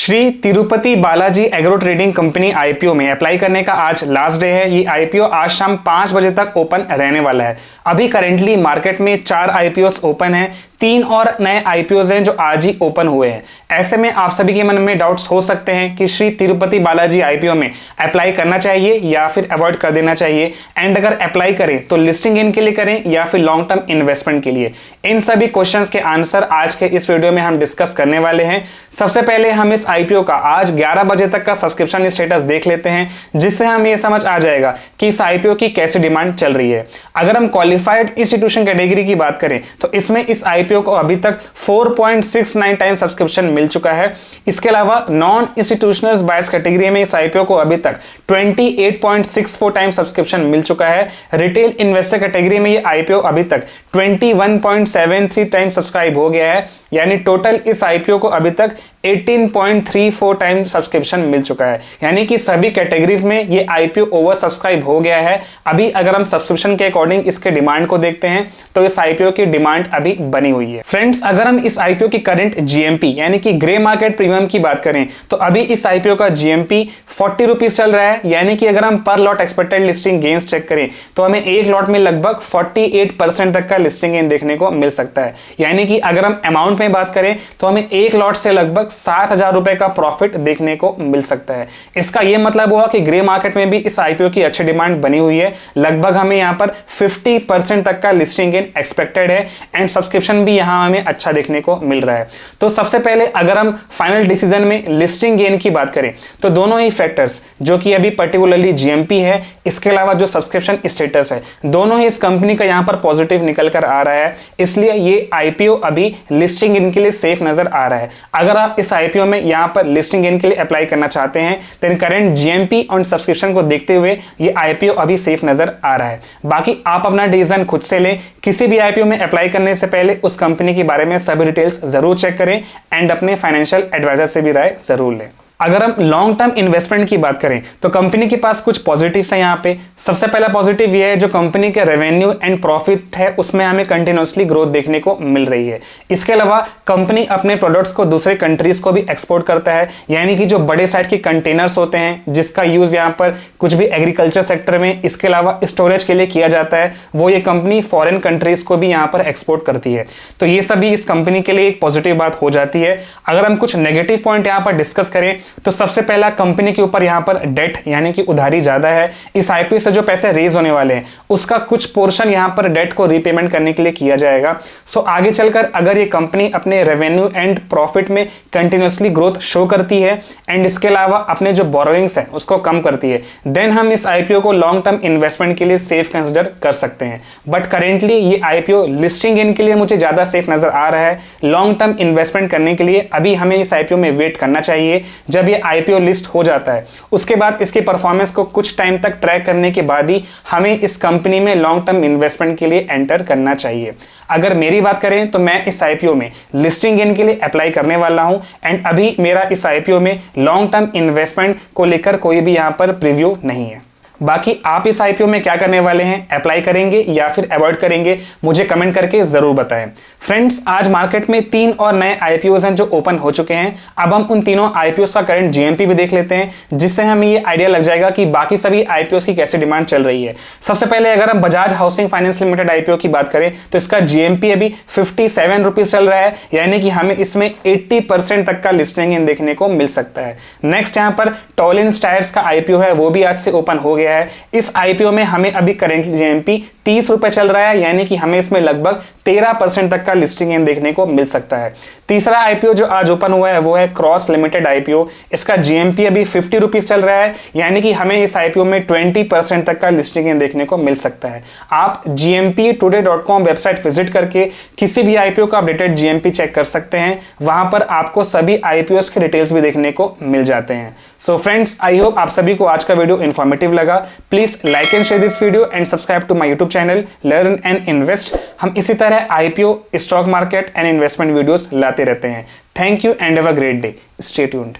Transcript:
Shri Tirupati Balaji agro trading company IPO में apply करने का आज लास्ट डे है। ये आईपीओ आज शाम 5 बजे तक ओपन रहने वाला है। अभी करेंटली मार्केट में 4 आईपीओस ओपन है, 3 और नए आईपीओस हैं जो आज ही ओपन हुए हैं। ऐसे में आप सभी के मन में डाउट्स हो सकते हैं कि श्री तिरुपति बालाजी आईपीओ में अप्लाई करना चाहिए या फिर अवॉइड कर देना चाहिए, एंड अगर अप्लाई करें तो लिस्टिंग गेन के लिए करें या फिर लॉन्ग टर्म इन्वेस्टमेंट के लिए। इन सभी क्वेश्चंस के आंसर आज के इस वीडियो में हम डिस्कस करने वाले हैं। सबसे पहले हम इस आईपीओ का आज 11 बजे तक का सब्सक्रिप्शन स्टेटस देख लेते हैं, जिससे हमें यह समझ आ जाएगा कि इस आईपीओ की कैसी डिमांड चल रही है। अगर हम क्वालिफाइड इंस्टीट्यूशन कैटेगरी की बात करें तो इसमें इस आईपीओ को अभी तक 4.69 टाइम सब्सक्रिप्शन मिल चुका है। इसके अलावा नॉन इंस्टीट्यूशनल बायर्स कैटेगरी में इस आईपीओ को अभी तक 28.64 टाइम सब्सक्रिप्शन मिल चुका है। रिटेल इन्वेस्टर कैटेगरी में ये आईपीओ अभी तक 21.73 टाइम सब्सक्राइब हो गया है, यानी टोटल इस आईपीओ को अभी तक 18.34 टाइम सब्सक्रिप्शन मिल चुका है। यानी कि सभी कैटेगरीज में ये आईपीओ ओवर सब्सक्राइब हो गया है। अभी अगर हम सब्सक्रिप्शन के अकॉर्डिंग इसके डिमांड को देखते हैं तो इस आईपीओ की डिमांड अभी बनी हुई है। फ्रेंड्स, अगर हम इस आईपीओ की करंट जीएमपी यानी कि ग्रे मार्केट प्रीमियम की बात करें तो अभी इस आईपीओ का जीएमपी 40 रुपीज चल रहा है। यानी कि अगर हम per lot expected listing gains check करें तो हमें एक लॉट में लगभग 48% तक का लिस्टिंग गेन देखने को मिल सकता है। यानी कि अगर हम अमाउंट में बात करें तो हमें एक लॉट से लगभग 7,000 रुपए का प्रॉफिट देखने को मिल सकता है। इसका यह मतलब हुआ कि ग्रे मार्केट में भी इस आईपीओ की अच्छी डिमांड बनी हुई है। लगभग हमें यहां पर 50% तक का लिस्टिंग गेन एक्सपेक्टेड है, एंड सब्सक्रिप्शन भी यहां हमें अच्छा देखने को मिल रहा है। तो सबसे पहले अगर हम फाइनल डिसीजन में लिस्टिंग गेन की बात करें तो दोनों ही फैक्टर्स, जो कि अभी पर्टिकुलरली जीएमपी है, इसके अलावा जो सब्सक्रिप्शन स्टेटस है, दोनों ही इस कंपनी का यहां पर पॉजिटिव निकल कर आ रहा है। इसलिए ये आईपीओ अभी लिस्टिंग गेन के लिए सेफ नजर आ रहा है। अगर आप इस आईपीओ में यहां पर लिस्टिंग गेन के लिए अप्लाई करना चाहते हैं देन करंट जीएमपी और सब्सक्रिप्शन को देखते हुए ये आईपीओ अभी सेफ नजर आ रहा है। बाकी आप अपना डिसीजन खुद से लें। किसी भी आईपीओ में अप्लाई करने से पहले उस कंपनी के बारे में सभी डिटेल्स जरूर चेक करें एंड अपने फाइनेंशियल एडवाइजर से भी राय जरूर लें। अगर हम लॉन्ग टर्म इन्वेस्टमेंट की बात करें तो कंपनी के पास कुछ पॉजिटिव्स हैं यहाँ पे। सबसे पहला पॉजिटिव ये है, जो कंपनी के रेवेन्यू एंड प्रॉफिट है उसमें हमें कंटिन्यूअसली ग्रोथ देखने को मिल रही है। इसके अलावा कंपनी अपने प्रोडक्ट्स को दूसरे कंट्रीज को भी एक्सपोर्ट करता है, यानी कि जो बड़े साइज के कंटेनर्स होते हैं जिसका यूज यहाँ पर कुछ भी एग्रीकल्चर सेक्टर में, इसके अलावा स्टोरेज के लिए किया जाता है, वो ये कंपनी फॉरेन कंट्रीज को भी यहाँ पर एक्सपोर्ट करती है। तो ये सभी इस कंपनी के लिए एक पॉजिटिव बात हो जाती है। अगर हम कुछ नेगेटिव पॉइंट यहाँ पर डिस्कस करें तो सबसे पहला, कंपनी के ऊपर यहां पर डेट यानी कि उधारी ज्यादा है। इस आईपीओ से जो पैसे रेज होने वाले हैं उसका कुछ पोर्शन यहां पर डेट को रीपेमेंट करने के लिए किया जाएगा। सो आगे चलकर अगर ये कंपनी अपने रेवेन्यू एंड प्रॉफिट में कंटिन्यूअसली ग्रोथ शो करती है एंड इसके अलावा अपने जो बोरोइंग्स है उसको कम करती है, देन हम इस आईपीओ को लॉन्ग टर्म इन्वेस्टमेंट के लिए सेफ कंसिडर कर सकते हैं। बट करेंटली ये आईपीओ लिस्टिंग गेन के लिए मुझे ज्यादा सेफ नजर आ रहा है। लॉन्ग टर्म इन्वेस्टमेंट करने के लिए अभी हमें इस आईपीओ में वेट करना चाहिए। जब ये आईपीओ लिस्ट हो जाता है उसके बाद इसकी परफॉर्मेंस को कुछ टाइम तक ट्रैक करने के बाद ही हमें इस कंपनी में लॉन्ग टर्म इन्वेस्टमेंट के लिए एंटर करना चाहिए। अगर मेरी बात करें तो मैं इस आईपीओ में लिस्टिंग गेन के लिए अप्लाई करने वाला हूं, एंड अभी मेरा इस आईपीओ में लॉन्ग टर्म इन्वेस्टमेंट को लेकर कोई भी यहां पर प्रीव्यू नहीं है। बाकी आप इस आईपीओ में क्या करने वाले हैं, अप्लाई करेंगे या फिर अवॉइड करेंगे, मुझे कमेंट करके जरूर बताएं। फ्रेंड्स, आज मार्केट में 3 और नए आईपीओज हैं जो ओपन हो चुके हैं। अब हम उन तीनों आईपीओज का करंट जीएमपी भी देख लेते हैं, जिससे हमें ये आइडिया लग जाएगा कि बाकी सभी आईपीओज की कैसी डिमांड चल रही है। सबसे पहले अगर हम Bajaj housing finance limited IPO की बात करें तो इसका जीएमपी अभी 57 रुपीज चल रहा है, यानी कि हमें इसमें 80% तक का लिस्टिंग इन देखने को मिल सकता है। नेक्स्ट यहाँ पर टॉलिन्स टायर्स का आईपीओ है, वो भी आज से ओपन हो गया है। इस आईपीओ में हमें अभी करेंटली जीएमपी 30 रुपए चल रहा है, यानी कि हमें इसमें लगभग 13% तक का लिस्टिंग गेन देखने को मिल सकता है। तीसरा आईपीओ जो आज ओपन हुआ है वो है क्रॉस लिमिटेड आईपीओ। इसका जीएमपी अभी 50 रुपीज चल रहा है, यानी कि हमें इस आईपीओ में 20% तक का लिस्टिंग गेन देखने को मिल सकता है। आप gmptoday.com वेबसाइट विजिट करके किसी भी आईपीओ का अपडेटेड जीएमपी चेक कर सकते हैं। वहां पर आपको सभी आईपीओ के डिटेल्स भी देखने को मिल जाते हैं। सो फ्रेंड्स, आई होप आप सभी को आज का वीडियो इंफॉर्मेटिव लगा। Please like and share this video and subscribe to my YouTube channel learn and invest. हम इसी तरह IPO, stock market and investment videos लाते रहते हैं। Thank you and have a great day. Stay tuned.